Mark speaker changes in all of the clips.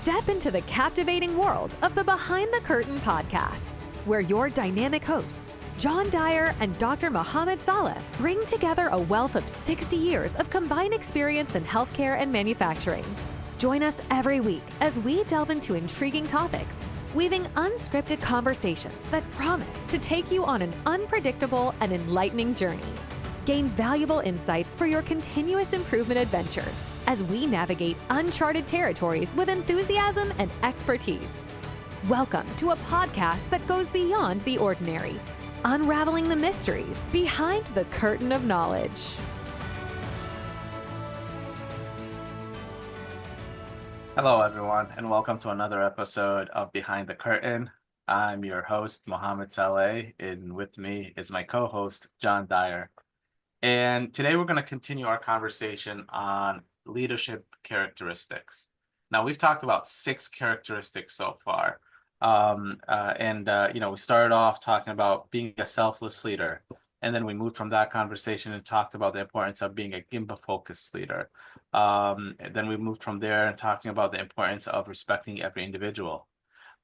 Speaker 1: Step into the captivating world of the Behind the Curtain podcast, where your dynamic hosts, John Dyer and Dr. Mohamed Saleh, bring together a wealth of 60 years of combined experience in healthcare and manufacturing. Join us every week as we delve into intriguing topics, weaving unscripted conversations that promise to take you on an unpredictable and enlightening journey. Gain valuable insights for your continuous improvement adventure as we navigate uncharted territories with enthusiasm and expertise. Welcome to a podcast that goes beyond the ordinary, unraveling the mysteries behind the curtain of knowledge.
Speaker 2: Hello, everyone, and welcome to another episode of Behind the Curtain. I'm your host, Mohamed Saleh, and with me is my co-host, John Dyer. And today we're going to continue our conversation on leadership characteristics. Now, we've talked about 6 characteristics so far. We started off talking about being a selfless leader. And then we moved from that conversation and talked about the importance of being a Gemba-focused leader. Then we moved from there and talking about the importance of respecting every individual.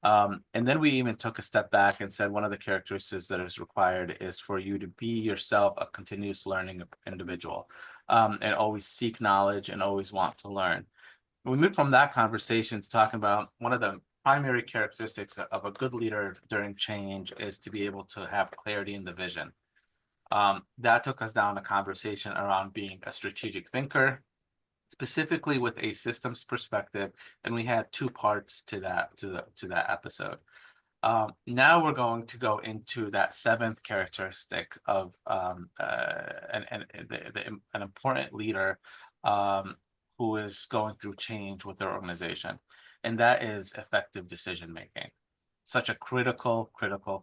Speaker 2: And then we even took a step back and said one of the characteristics that is required is for you to be yourself a continuous learning individual, and always seek knowledge and always want to learn. We moved from that conversation to talking about one of the primary characteristics of a good leader during change is to be able to have clarity in the vision. That took us down a conversation around being a strategic thinker, specifically with a systems perspective, and we had 2 parts to that episode. Now we're going to go into that 7th characteristic of an important leader who is going through change with their organization, and that is effective decision making. Such a critical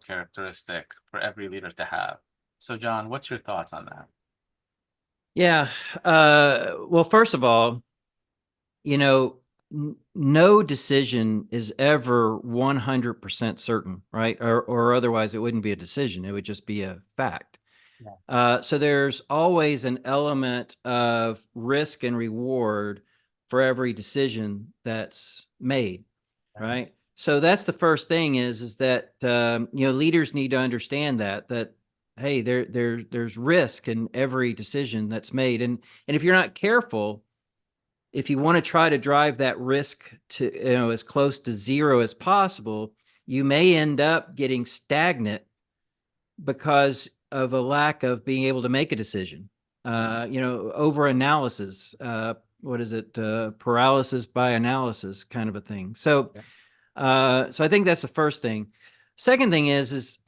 Speaker 2: characteristic for every leader to have. So, John, what's your thoughts on that?
Speaker 3: Yeah. Well, first of all, no decision is ever 100% certain, right? Or otherwise it wouldn't be a decision. It would just be a fact. Yeah. So there's always an element of risk and reward for every decision that's made, right? So that's the first thing is that, leaders need to understand that hey, there's risk in every decision that's made. And if you're not careful, if you want to try to drive that risk to, as close to zero as possible, you may end up getting stagnant because of a lack of being able to make a decision. Over analysis, paralysis by analysis kind of a thing. So I think that's the first thing. Second thing is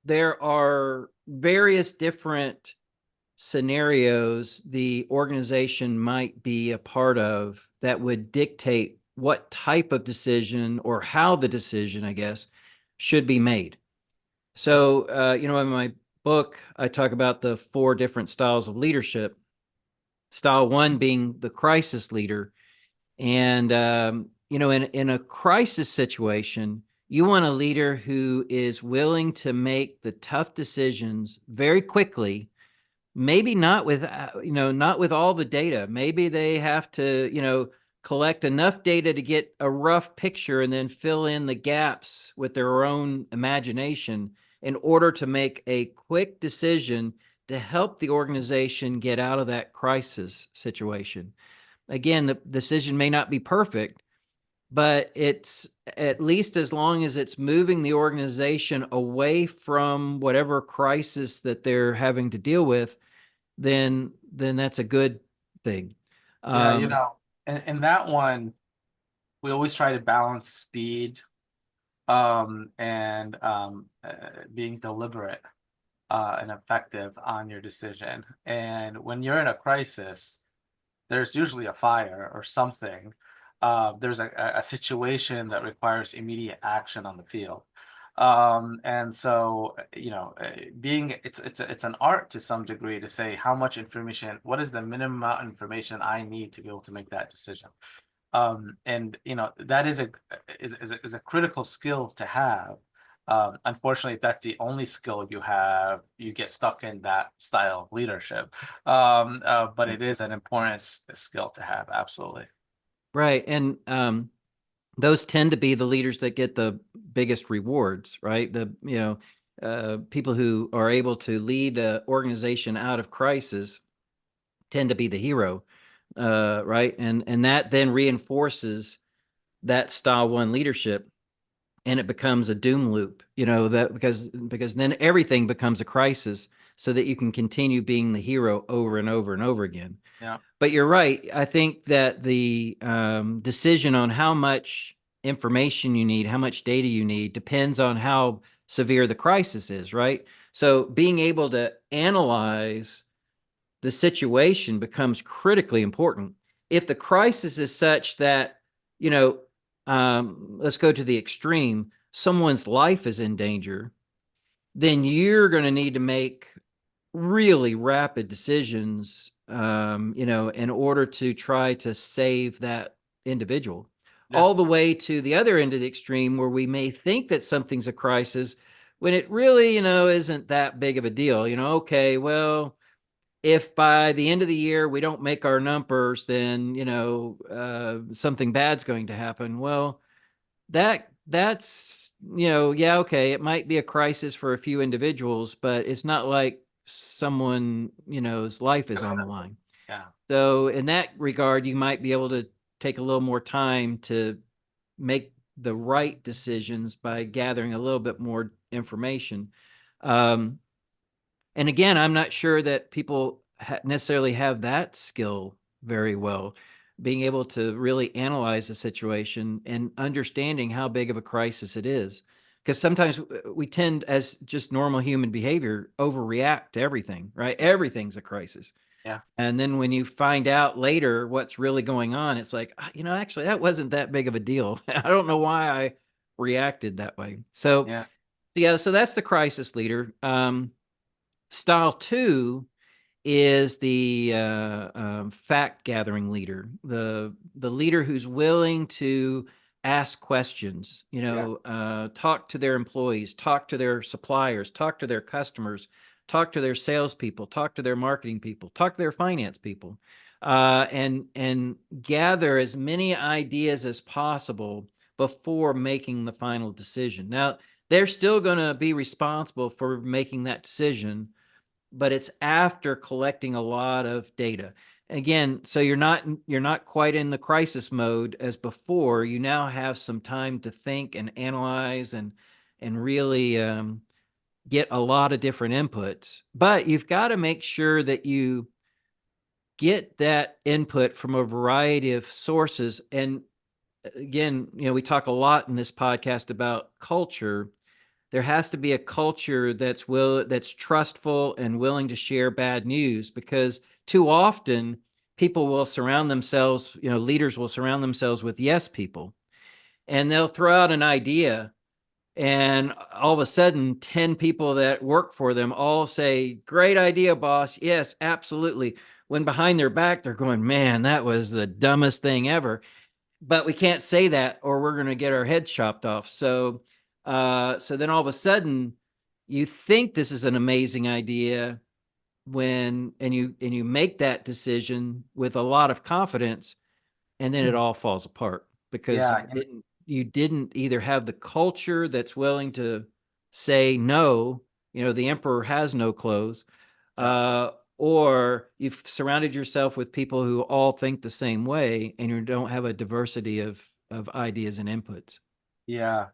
Speaker 3: there are various different scenarios the organization might be a part of that would dictate what type of decision or how the decision, I guess, should be made. So, in my book, I talk about the 4 different styles of leadership. Style 1 being the crisis leader. And, in a crisis situation, you want a leader who is willing to make the tough decisions very quickly, maybe not with all the data. Maybe they have to, collect enough data to get a rough picture and then fill in the gaps with their own imagination in order to make a quick decision to help the organization get out of that crisis situation. Again, the decision may not be perfect, but it's at least as long as it's moving the organization away from whatever crisis that they're having to deal with, then that's a good thing.
Speaker 2: And that one, we always try to balance speed and being deliberate and effective on your decision. And when you're in a crisis, there's usually a fire or something. There's a situation that requires immediate action on the field. And so, it's an art to some degree to say how much information, what is the minimum amount of information I need to be able to make that decision. That is a critical skill to have Unfortunately, if that's the only skill you have, you get stuck in that style of leadership. But it is an important skill to have, absolutely.
Speaker 3: Right. And those tend to be the leaders that get the biggest rewards, right? People who are able to lead an organization out of crisis tend to be the hero, right? And that then reinforces that style one leadership, and it becomes a doom loop, that because then everything becomes a crisis, so that you can continue being the hero over and over and over again.
Speaker 2: Yeah.
Speaker 3: But you're right. I think that the decision on how much information you need, how much data you need, depends on how severe the crisis is, right? So being able to analyze the situation becomes critically important. If the crisis is such that, let's go to the extreme, someone's life is in danger, then you're going to need to make really rapid decisions, in order to try to save that individual.
Speaker 2: Yeah.
Speaker 3: All the way to the other end of the extreme, where we may think that something's a crisis when it really, isn't that big of a deal. Okay, well, if by the end of the year we don't make our numbers, then something bad's going to happen. Well, that's yeah, okay, it might be a crisis for a few individuals, but it's not like someone's life is on the line.
Speaker 2: Yeah.
Speaker 3: So in that regard, you might be able to take a little more time to make the right decisions by gathering a little bit more information. And again, I'm not sure that people necessarily have that skill very well, being able to really analyze the situation and understanding how big of a crisis it is. Because sometimes we tend, as just normal human behavior, overreact to everything, right? Everything's a crisis.
Speaker 2: Yeah.
Speaker 3: And then when you find out later what's really going on, it's like, actually, that wasn't that big of a deal. I don't know why I reacted that way. So,
Speaker 2: Yeah.
Speaker 3: so that's the crisis leader. Style two is the fact gathering leader, the leader who's willing to ask questions, talk to their employees, talk to their suppliers, talk to their customers, talk to their salespeople, talk to their marketing people, talk to their finance people, and gather as many ideas as possible before making the final decision. Now, they're still going to be responsible for making that decision, but it's after collecting a lot of data. Again, so you're not quite in the crisis mode as before. You now have some time to think and analyze and really get a lot of different inputs. But you've got to make sure that you get that input from a variety of sources. And again, we talk a lot in this podcast about culture. There has to be a culture that's trustful and willing to share bad news, because too often people will surround themselves, leaders will surround themselves with yes people, and they'll throw out an idea, and all of a sudden 10 people that work for them all say, great idea, boss. Yes, absolutely. When behind their back, they're going, man, that was the dumbest thing ever. But we can't say that, or we're going to get our heads chopped off. So then all of a sudden you think this is an amazing idea, and you make that decision with a lot of confidence, and then it all falls apart because
Speaker 2: Yeah.
Speaker 3: you didn't either have the culture that's willing to say no, the emperor has no clothes, or you've surrounded yourself with people who all think the same way, and you don't have a diversity of ideas and inputs.
Speaker 2: Yeah.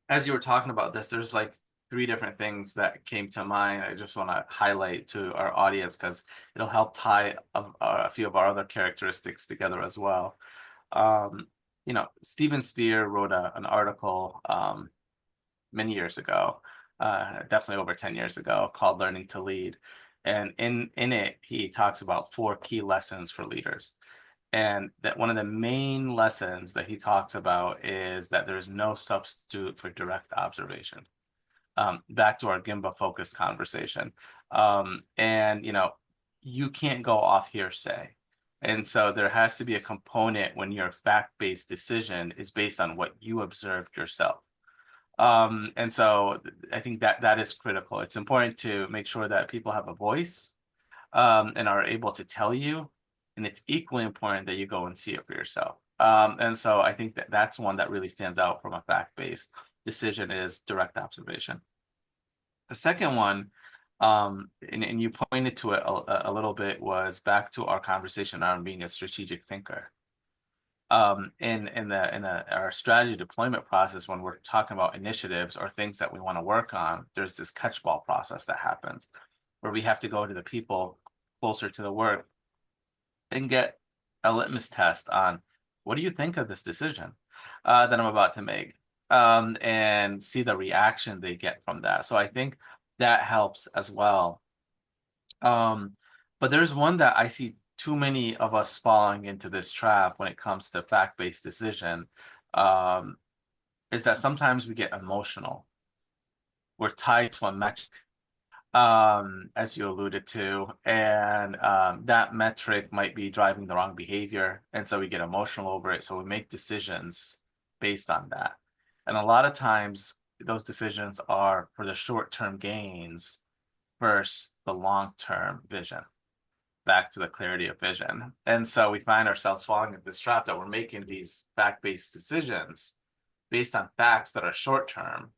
Speaker 2: As you were talking about this, there's like three different things that came to mind. I just want to highlight to our audience because it'll help tie a few of our other characteristics together as well. Stephen Spear wrote an article many years ago, definitely over 10 years ago, called Learning to Lead. And in it, he talks about 4 key lessons for leaders. And that one of the main lessons that he talks about is that there's no substitute for direct observation. Back to our Gimba focused conversation. And you can't go off hearsay. And so there has to be a component when your fact-based decision is based on what you observed yourself. And so I think that is critical. It's important to make sure that people have a voice, and are able to tell you, and it's equally important that you go and see it for yourself. And so I think that that's one that really stands out from a fact-based decision is direct observation. The second one, and you pointed to it a little bit, was back to our conversation on being a strategic thinker. In our strategy deployment process, when we're talking about initiatives or things that we want to work on, there's this catch-ball process that happens where we have to go to the people closer to the work and get a litmus test on what do you think of this decision that I'm about to make, and see the reaction they get from that. So I think that helps as well. But there's one that I see too many of us falling into this trap when it comes to fact-based decision, um, is that sometimes we get emotional. We're tied to a metric, as you alluded to, and that metric might be driving the wrong behavior, and so we get emotional over it. So we make decisions based on that, and a lot of times those decisions are for the short-term gains versus the long-term vision. Back to the clarity of vision, and so we find ourselves falling into this trap that we're making these fact-based decisions based on facts that are short-term,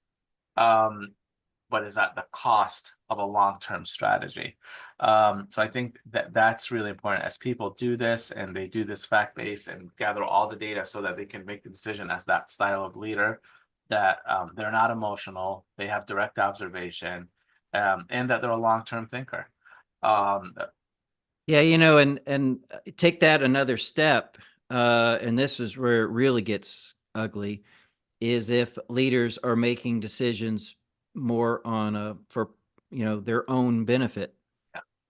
Speaker 2: but is at the cost of a long-term strategy. So I think that that's really important as people do this, and they do this fact-based and gather all the data so that they can make the decision as that style of leader, that they're not emotional, they have direct observation, and that they're a long-term thinker.
Speaker 3: Yeah, and take that another step, and this is where it really gets ugly, is if leaders are making decisions more on for their own benefit,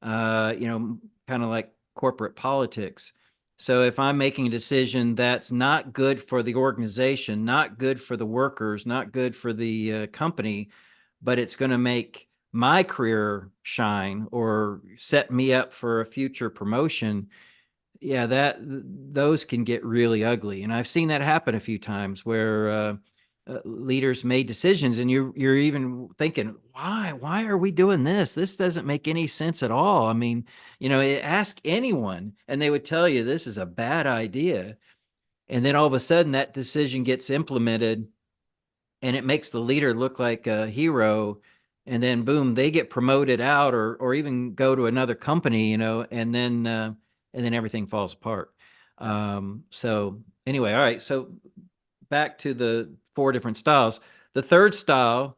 Speaker 3: kind of like corporate politics. So if I'm making a decision that's not good for the organization, not good for the workers, not good for the company, but it's going to make my career shine or set me up for a future promotion, yeah, those can get really ugly. And I've seen that happen a few times where leaders made decisions, and you're even thinking, why are we doing this? This doesn't make any sense at all. I mean, ask anyone, and they would tell you this is a bad idea. And then all of a sudden, that decision gets implemented, and it makes the leader look like a hero. And then boom, they get promoted out, or even go to another company, and then everything falls apart. So anyway, all right. So back to the 4 different styles. The third style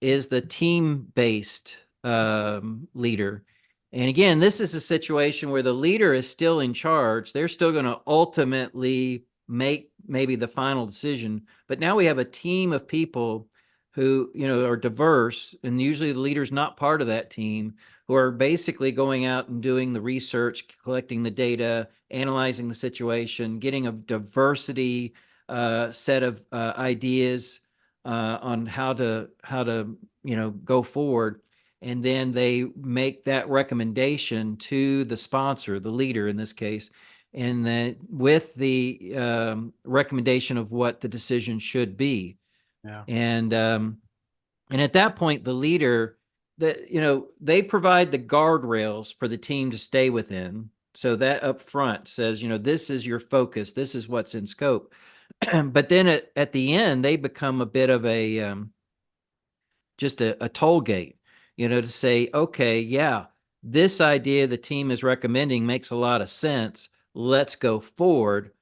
Speaker 3: is the team-based leader. And again, this is a situation where the leader is still in charge. They're still going to ultimately make maybe the final decision. But now we have a team of people who, are diverse, and usually the leader's not part of that team, who are basically going out and doing the research, collecting the data, analyzing the situation, getting a diversity set of ideas on how to go forward, and then they make that recommendation to the sponsor, the leader in this case, and then with the recommendation of what the decision should be.
Speaker 2: Yeah.
Speaker 3: And at that point, the leader, they provide the guardrails for the team to stay within. So that up front says, this is your focus, this is what's in scope. But then at the end, they become a bit of a just a toll gate, to say, okay, yeah, this idea the team is recommending makes a lot of sense. Let's go forward.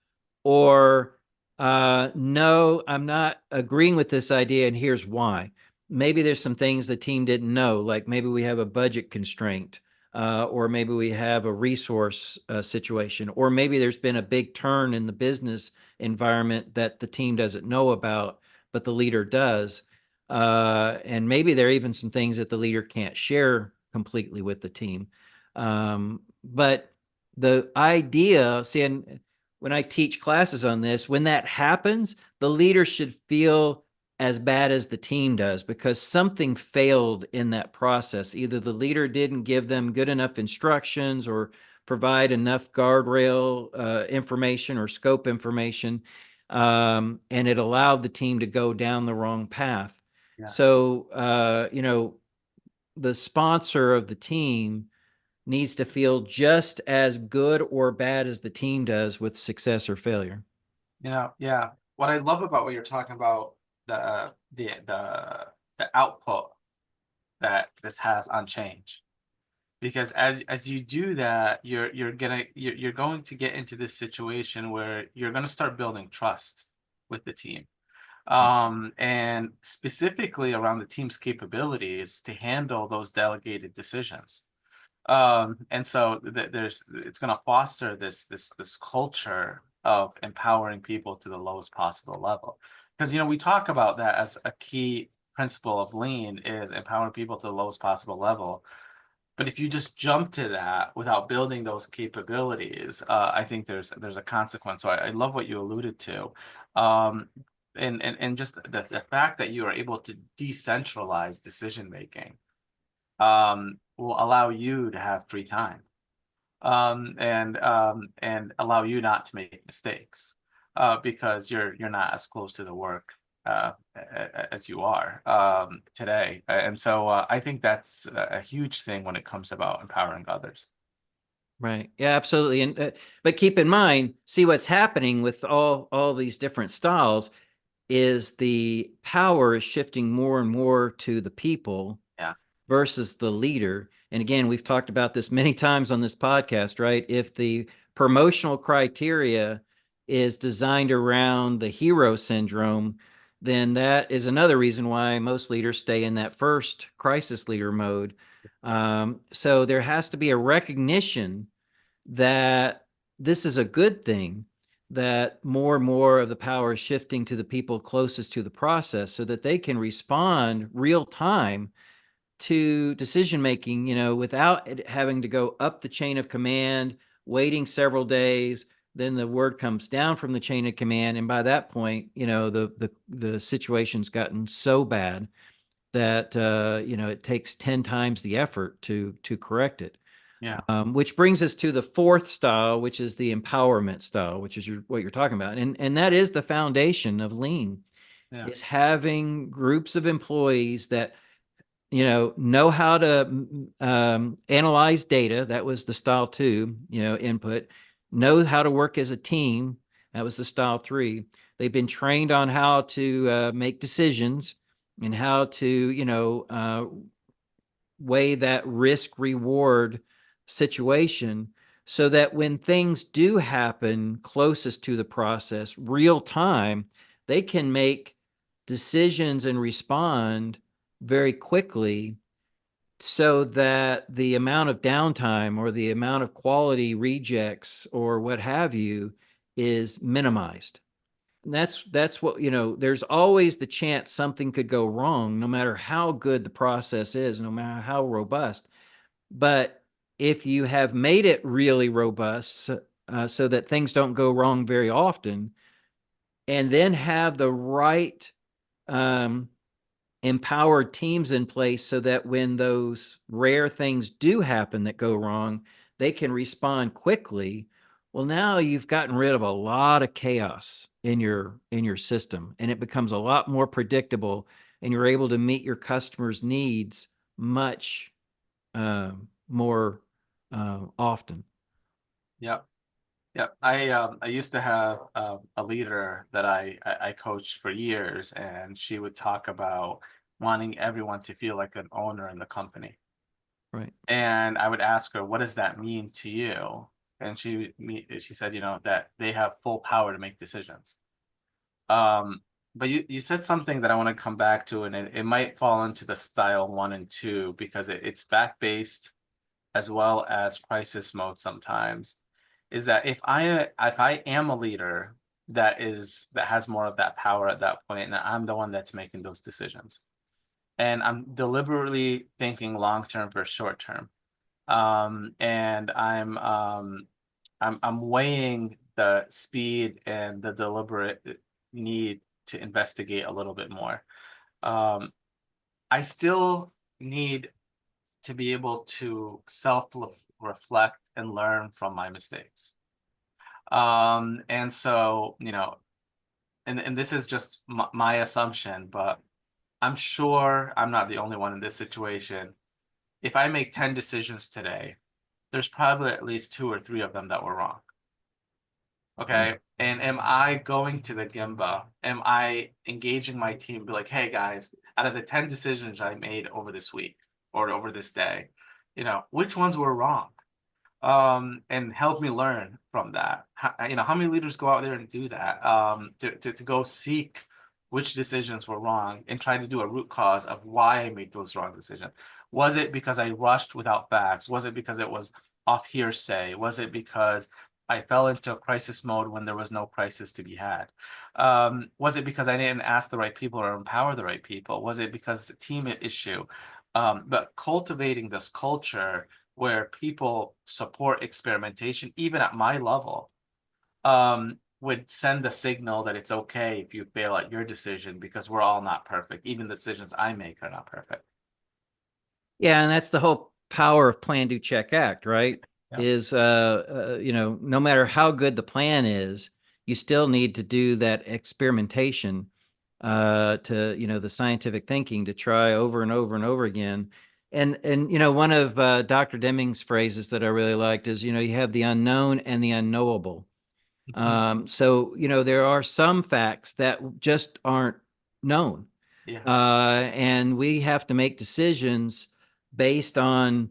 Speaker 3: Or no, I'm not agreeing with this idea, and here's why. Maybe there's some things the team didn't know, like maybe we have a budget constraint, or maybe we have a resource situation, or maybe there's been a big turn in the business environment that the team doesn't know about, but the leader does. And maybe there are even some things that the leader can't share completely with the team. But the idea, see, and when I teach classes on this, when that happens, the leader should feel as bad as the team does, because something failed in that process. Either the leader didn't give them good enough instructions, or provide enough guardrail information or scope information. and it allowed the team to go down the wrong path.
Speaker 2: Yeah.
Speaker 3: So, the sponsor of the team needs to feel just as good or bad as the team does with success or failure.
Speaker 2: Yeah. What I love about what you're talking about, the output that this has on change. Because as you do that, you're going to get into this situation where you're gonna start building trust with the team. And specifically around the team's capabilities to handle those delegated decisions. And so it's going to foster this culture of empowering people to the lowest possible level. Because, we talk about that as a key principle of lean is empowering people to the lowest possible level. But if you just jump to that without building those capabilities, I think there's a consequence. So I love what you alluded to. Um, and just the fact that you are able to decentralize decision making will allow you to have free time, and allow you not to make mistakes, because you're not as close to the work as you are today. And so I think that's a huge thing when it comes about empowering others.
Speaker 3: Right. Yeah, absolutely. And but keep in mind, see what's happening with all these different styles is the power is shifting more and more to the people
Speaker 2: Yeah.
Speaker 3: versus the leader. And again, we've talked about this many times on this podcast, right? If the promotional criteria is designed around the hero syndrome, then that is another reason why most leaders stay in that first crisis leader mode. So there has to be a recognition that this is a good thing, that more and more of the power is shifting to the people closest to the process so that they can respond real time to decision making, without it having to go up the chain of command, waiting several days. Then the word comes down from the chain of command, and by that point, the situation's gotten so bad that it takes 10 times the effort to correct it.
Speaker 2: Yeah.
Speaker 3: Which brings us to the fourth style, which is the empowerment style, which is what you're talking about, and that is the foundation of lean.
Speaker 2: Yeah.
Speaker 3: Is having groups of employees that know how to analyze data. That was the style 2, input. Know how to work as a team. That was the style 3. They've been trained on how to make decisions and how to weigh that risk reward situation, so that when things do happen closest to the process, real time, they can make decisions and respond very quickly, so that the amount of downtime or the amount of quality rejects or what have you is minimized. And that's what, there's always the chance something could go wrong, no matter how good the process is, no matter how robust. But if you have made it really robust, so that things don't go wrong very often, and then have the right empowered teams in place so that when those rare things do happen that go wrong, they can respond quickly. Well, now you've gotten rid of a lot of chaos in your system, and it becomes a lot more predictable, and you're able to meet your customers' needs much more often.
Speaker 2: Yep. Yep. I used to have a leader that I coached for years, and she would talk about wanting everyone to feel like an owner in the company.
Speaker 3: Right.
Speaker 2: And I would ask her, what does that mean to you? And she said, that they have full power to make decisions. But you said something that I want to come back to, and it might fall into the style 1 and 2 because it's fact-based as well as crisis mode sometimes. Is that if I am a leader that has more of that power at that point, and I'm the one that's making those decisions, and I'm deliberately thinking long term versus short term, and I'm weighing the speed and the deliberate need to investigate a little bit more. I still need to be able to self-reflect and learn from my mistakes. And so, and this is just my assumption, but I'm sure I'm not the only one in this situation. If I make 10 decisions today, there's probably at least 2 or 3 of them that were wrong. Okay. And am I going to the Gemba? Am I engaging my team? Be like, hey guys, out of the 10 decisions I made over this week or over this day, which ones were wrong? And help me learn from that. How many leaders go out there and do that? To go seek which decisions were wrong and try to do a root cause of why I made those wrong decisions. Was it because I rushed without facts? Was it because it was off hearsay? Was it because I fell into a crisis mode when there was no crisis to be had? Was it because I didn't ask the right people or empower the right people? Was it because the team issue? But cultivating this culture where people support experimentation, even at my level, would send a signal that it's okay if you fail at your decision because we're all not perfect. Even the decisions I make are not perfect.
Speaker 3: Yeah, and that's the whole power of plan, do, check, act, right?
Speaker 2: Yeah.
Speaker 3: Is no matter how good the plan is, you still need to do that experimentation to the scientific thinking to try over and over and over again. And one of Dr. Deming's phrases that I really liked is you have the unknown and the unknowable. So there are some facts that just aren't known.
Speaker 2: Yeah.
Speaker 3: And we have to make decisions based on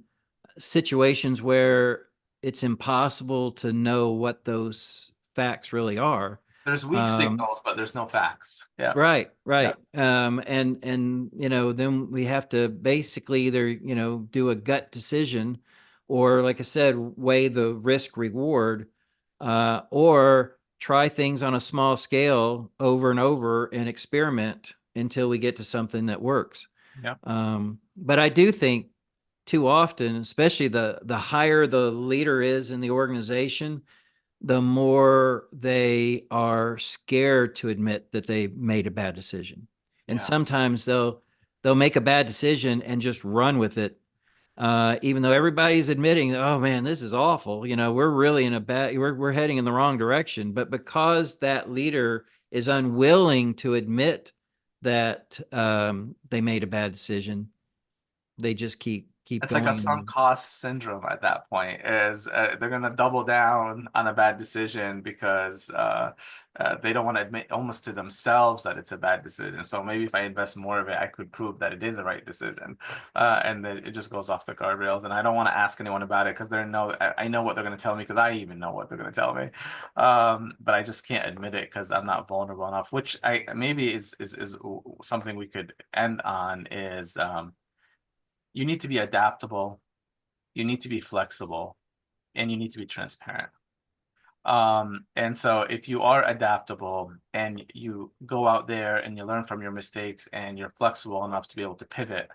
Speaker 3: situations where it's impossible to know what those facts really are.
Speaker 2: There's weak signals, but there's no facts. Yeah.
Speaker 3: Right. And then we have to basically either, do a gut decision or, like I said, weigh the risk reward, or try things on a small scale over and over and experiment until we get to something that works.
Speaker 2: Yeah.
Speaker 3: But I do think too often, especially the higher the leader is in the organization, the more they are scared to admit that they made a bad decision. And sometimes they'll make a bad decision and just run with it. Even though everybody's admitting, oh man, this is awful. We're really we're heading in the wrong direction. But because that leader is unwilling to admit that they made a bad decision, they just keep
Speaker 2: It's
Speaker 3: going.
Speaker 2: like a sunk cost syndrome at that point. Is they're going to double down on a bad decision because they don't want to admit almost to themselves that it's a bad decision. So maybe if I invest more of it, I could prove that it is the right decision, and then it just goes off the guardrails. And I don't want to ask anyone about it because I know what they're going to tell me because I even know what they're going to tell me, but I just can't admit it because I'm not vulnerable enough. Which I maybe is something we could end on is. You need to be adaptable, you need to be flexible, and you need to be transparent. And so if you are adaptable and you go out there and you learn from your mistakes and you're flexible enough to be able to pivot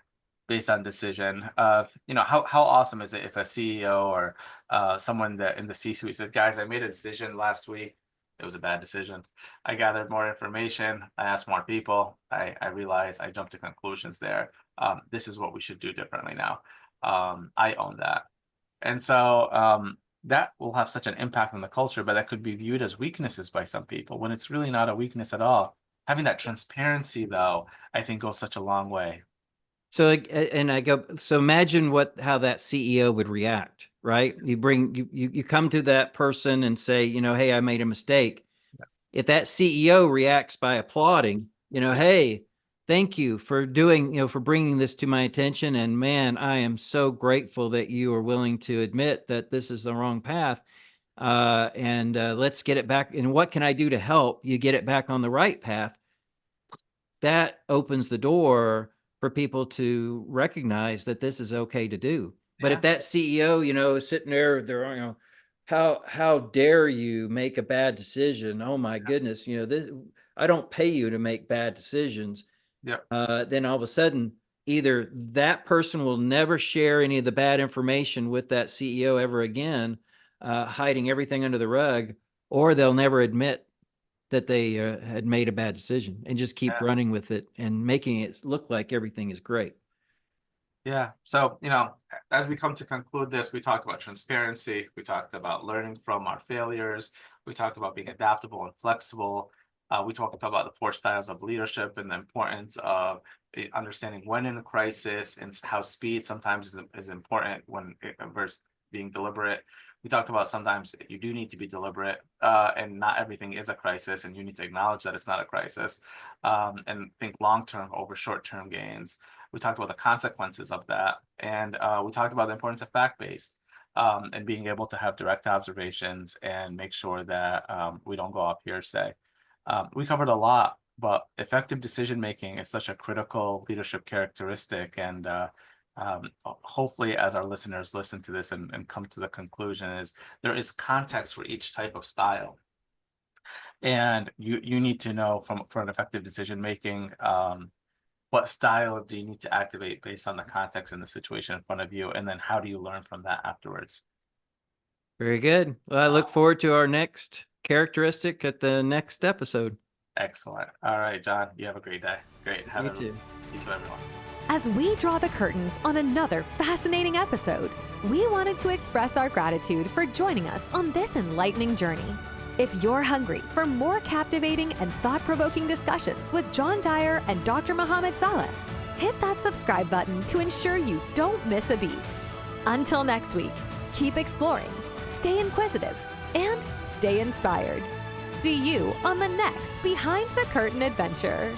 Speaker 2: based on decision, how awesome is it if a CEO or someone that in the C-suite said, guys, I made a decision last week. It was a bad decision. I gathered more information. I asked more people. I realized I jumped to conclusions there. This is what we should do differently now. I own that. And so that will have such an impact on the culture, but that could be viewed as weaknesses by some people when it's really not a weakness at all. Having that transparency, though, I think goes such a long way.
Speaker 3: So imagine how that CEO would react, right? You come to that person and say, hey, I made a mistake.
Speaker 2: Yeah.
Speaker 3: If that CEO reacts by applauding, hey, thank you for doing, for bringing this to my attention. And man, I am so grateful that you are willing to admit that this is the wrong path. And let's get it back. And what can I do to help you get it back on the right path? That opens the door for people to recognize that this is okay to do. But if that CEO, is sitting there, they're, how dare you make a bad decision? Oh my goodness, I don't pay you to make bad decisions.
Speaker 2: Yeah.
Speaker 3: Then all of a sudden, either that person will never share any of the bad information with that CEO ever again, hiding everything under the rug, or they'll never admit that they had made a bad decision and just keep running with it and making it look like everything is great.
Speaker 2: Yeah. So, as we come to conclude this, we talked about transparency. We talked about learning from our failures. We talked about being adaptable and flexible. We talked about the 4 styles of leadership and the importance of understanding when in a crisis, and how speed sometimes is important when versus being deliberate. We talked about sometimes you do need to be deliberate, and not everything is a crisis, and you need to acknowledge that it's not a crisis, and think long-term over short-term gains. We talked about the consequences of that, and we talked about the importance of fact-based, and being able to have direct observations and make sure that we don't go off hearsay. We covered a lot, but effective decision-making is such a critical leadership characteristic, and hopefully as our listeners listen to this and come to the conclusion is there is context for each type of style. And you need to know for an effective decision-making, what style do you need to activate based on the context and the situation in front of you, and then how do you learn from that afterwards?
Speaker 3: Very good. Well, I look forward to our next characteristic at the next episode.
Speaker 2: Excellent. All right, John, you have a great day. Great.
Speaker 3: You too.
Speaker 2: You too, everyone.
Speaker 1: As we draw the curtains on another fascinating episode, we wanted to express our gratitude for joining us on this enlightening journey. If you're hungry for more captivating and thought-provoking discussions with John Dyer and Dr. Mohamed Saleh, hit that subscribe button to ensure you don't miss a beat. Until next week, keep exploring, stay inquisitive, and stay inspired. See you on the next Behind the Curtain adventure.